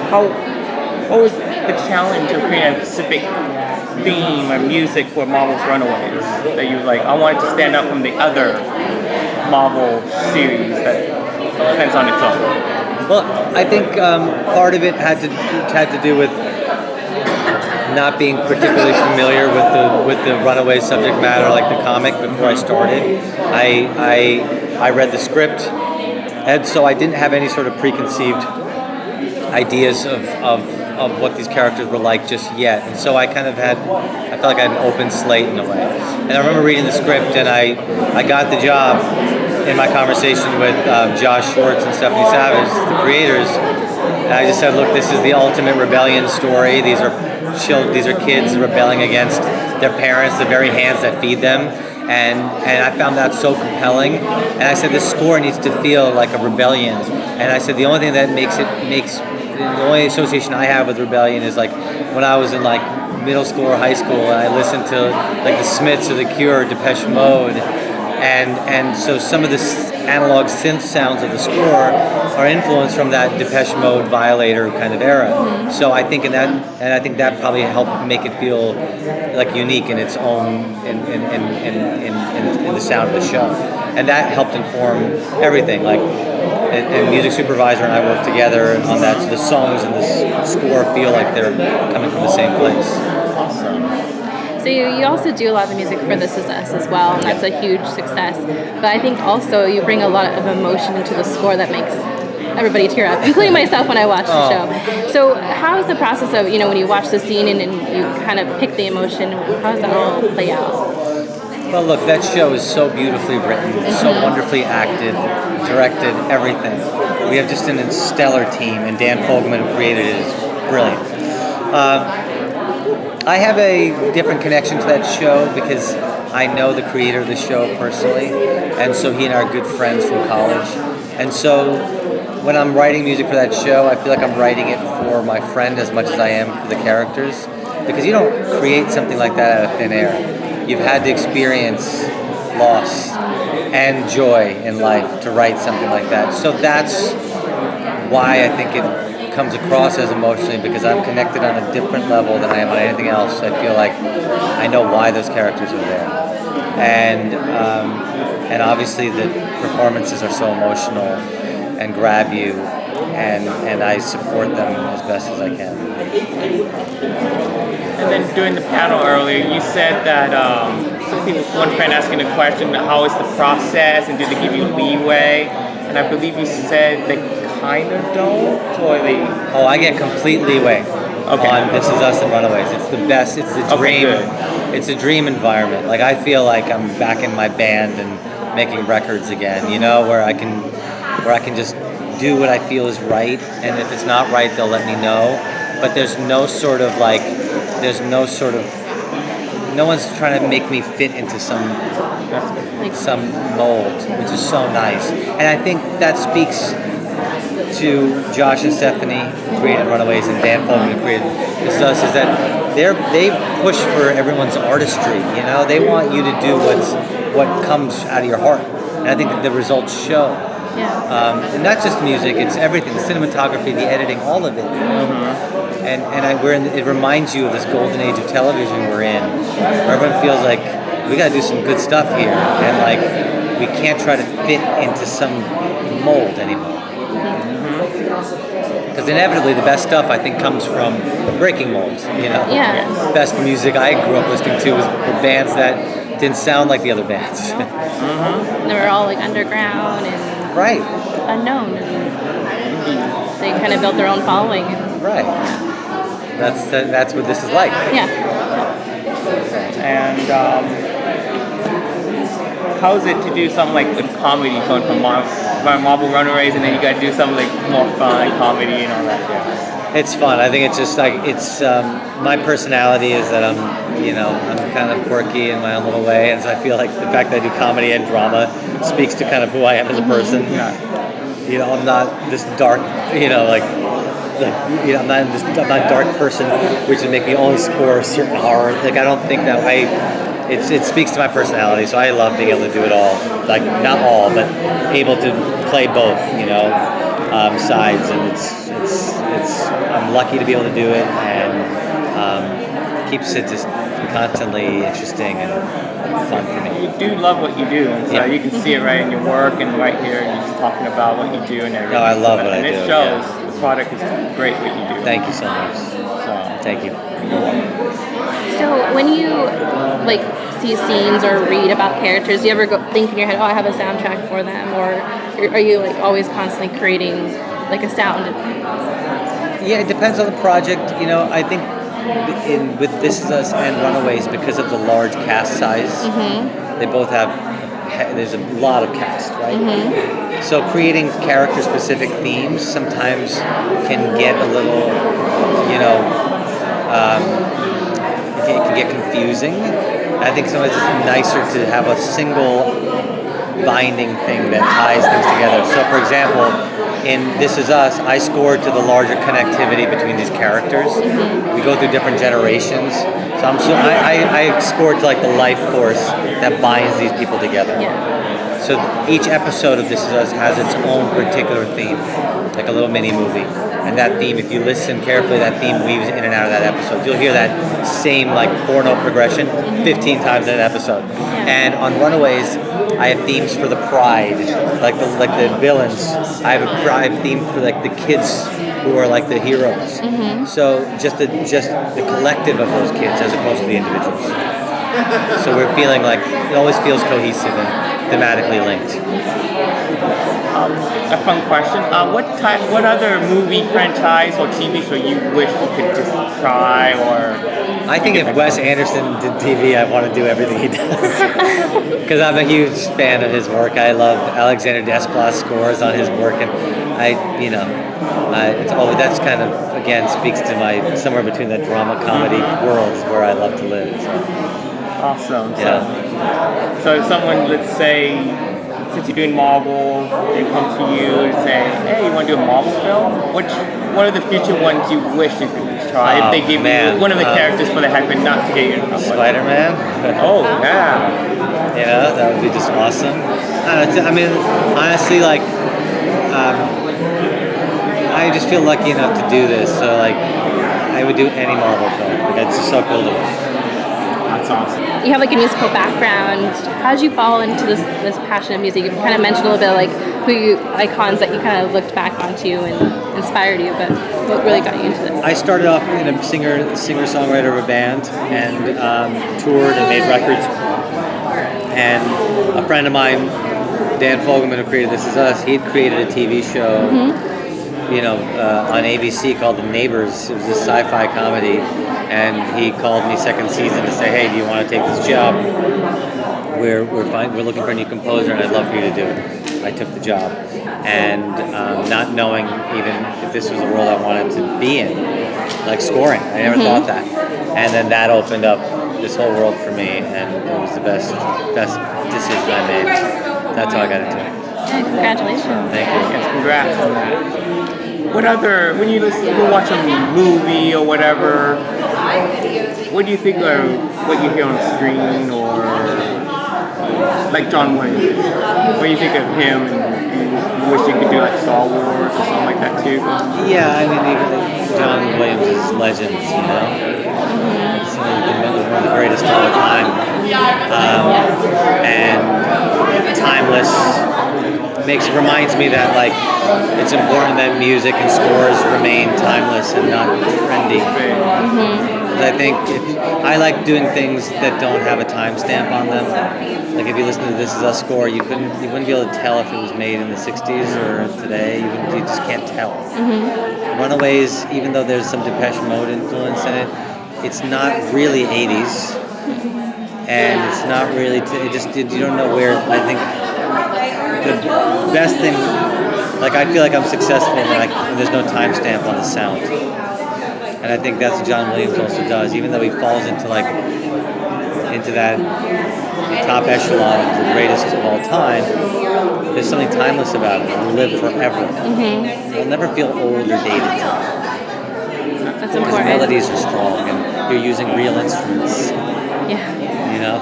how what was the challenge of creating a specific theme or music for Marvel's Runaways that you were like, I wanted to stand out from the other Marvel series that stands on its own? Well, I think part of it had to do with not being particularly familiar with the Runaways subject matter, like the comic, before I started. I read the script, and so I didn't have any sort of preconceived ideas of what these characters were like just yet. And so I felt like I had an open slate in a way. And I remember reading the script, and I got the job in my conversation with Josh Schwartz and Stephanie Savage, the creators. And I just said, look, this is the ultimate rebellion story. These are kids rebelling against their parents, the very hands that feed them. And I found that so compelling. And I said, this score needs to feel like a rebellion. And I said, the only thing that the only association I have with rebellion is like when I was in like middle school or high school, and I listened to like the Smiths or the Cure or Depeche Mode. And so some of the analog synth sounds of the score are influenced from that Depeche Mode, Violator kind of era. So I think I think that probably helped make it feel like unique in its own in the sound of the show, and that helped inform everything. Like, and music supervisor and I worked together on that, so the songs and the score feel like they're coming from the same place. So you also do a lot of the music for This Is Us as well, and that's a huge success. But I think also you bring a lot of emotion into the score that makes everybody tear up, including myself when I watch the show. So how is the process of, when you watch the scene and you kind of pick the emotion, how does that all play out? Well, look, that show is so beautifully written, so wonderfully acted, directed, everything. We have just an stellar team, and Dan Fogelman, who created it, is brilliant. I have a different connection to that show because I know the creator of the show personally, and so he and I are good friends from college. And so when I'm writing music for that show, I feel like I'm writing it for my friend as much as I am for the characters, because you don't create something like that out of thin air. You've had to experience loss and joy in life to write something like that. So that's why I think it comes across as emotionally, because I'm connected on a different level than I am on anything else. I feel like I know why those characters are there, and obviously the performances are so emotional and grab you, and I support them as best as I can. And then during the panel earlier, you said that one friend asking the question, how is the process, and did they give you leeway? And I believe you said they kind of don't, or they... Oh, I get complete leeway on This Is Us and Runaways. It's the best. It's the dream. It's a dream environment. Like, I feel like I'm back in my band and making records again. Where I can just do what I feel is right, and if it's not right, they'll let me know. But there's no one's trying to make me fit into some mold, which is so nice. And I think that speaks to Josh and Stephanie, who created Runaways, and Dan Fogelman, who created This Is Us, is that they push for everyone's artistry. They want you to do what comes out of your heart, and I think that the results show. Yeah. And not just music; it's everything—the cinematography, the editing, all of it. It reminds you of this golden age of television we're in, where everyone feels like we got to do some good stuff here, and like we can't try to fit into some mold anymore. Because inevitably, the best stuff I think comes from breaking molds. Yeah. The best music I grew up listening to was bands that didn't sound like the other bands. They were all like underground and unknown, and they kind of built their own following. Right. That's what this is like. Yeah. And how is it to do something like with comedy, going from Marvel Runaways, and then you got to do something like more fun comedy and all that? Yeah. It's fun. I think it's just like my personality is that I'm kind of quirky in my own little way, and so I feel like the fact that I do comedy and drama speaks to kind of who I am as a person. Yeah. I'm not this dark, I'm not a dark person, which would make me only score certain horror. Like, I don't think that way. It speaks to my personality, so I love being able to do it all. Like, not all, but able to play both, sides, and it's lucky to be able to do it, and keeps it just constantly interesting and fun for me. You do love what you do, and so you can see it right in your work and right here, and you're just talking about what you do and everything. No, I love what I do. And it shows. The product is great what you do. Thank you so much. Thank you. So when you like see scenes or read about characters, do you ever think in your head, oh, I have a soundtrack for them, or are you like always constantly creating like a sound? Yeah, it depends on the project. You know, I think with This Is Us and Runaways, because of the large cast size, they both have. There's a lot of cast, right? So creating character-specific themes sometimes can get a little, you know, it can get confusing. I think sometimes it's nicer to have a single binding thing that ties things together. So, for example, in This Is Us, I scored to the larger connectivity between these characters. We go through different generations. So I scored to like the life force that binds these people together. So each episode of This Is Us has its own particular theme, like a little mini movie. And that theme, if you listen carefully, that theme weaves in and out of that episode. You'll hear that same like 4-note progression 15 times in an episode. And on Runaways, I have themes for the pride, like the villains. I have a theme for like the kids who are like the heroes. So just the collective of those kids as opposed to the individuals. So we're feeling like it always feels cohesive and thematically linked. A fun question. What other movie franchise or TV show you wish you could just try or? I think if Wes Anderson did TV, I want to do everything he does. Because I'm a huge fan of his work. I love Alexander Desplat's scores on his work, and that's kind of again speaks to my somewhere between the drama comedy worlds where I love to live. So. Awesome. Yeah. So if someone, let's say, since you're doing Marvel, they come to you and say, hey, you want to do a Marvel film? What are the future ones you wish you could try? If they give you one of the characters for the heck, but not to get you in trouble. Spider-Man? Oh, yeah. You know, that would be just awesome. I mean, honestly, like, I just feel lucky enough to do this. So, like, I would do any Marvel film. Like, it's just so cool to me. That's awesome. You have like a musical background. How did you fall into this passion of music? You kind of mentioned a little bit like icons that you kind of looked back onto and inspired you, but what really got you into this? I started off in a singer-songwriter of a band and toured and made records. And a friend of mine, Dan Fogelman, who created This Is Us, he had created a TV show, on ABC called The Neighbors. It was a sci-fi comedy. And he called me second season to say, hey, do you want to take this job? We're looking for a new composer, and I'd love for you to do it. I took the job. And not knowing even if this was a role I wanted to be in, like scoring. I never thought that. And then that opened up this whole world for me, and it was the best decision I made. That's how I got into it. Yeah, congratulations. Thank you. Yes, congrats on that. What other, when you watch a movie or whatever, what do you think of what you hear on screen, or like John Williams? What do you think of him, and you wish you could do like Star Wars or something like that too? Yeah, I mean, John Williams is legends, you know? He's one of the greatest of all time. And timeless. Reminds me that like it's important that music and scores remain timeless and not trendy. I think I like doing things that don't have a timestamp on them. Like if you listen to This Is Us score, you wouldn't be able to tell if it was made in the 60s or today. You just can't tell. Runaways, even though there's some Depeche Mode influence in it, it's not really 80s, and it's not really. You don't know where. I think the best thing, like I feel like I'm successful when there's no timestamp on the sound. And I think that's what John Williams also does, even though he falls into that top echelon of the greatest of all time. There's something timeless about it. It'll live forever. It'll never feel old or dated. That's because important. the melodies are strong and you're using real instruments. Yeah. You know?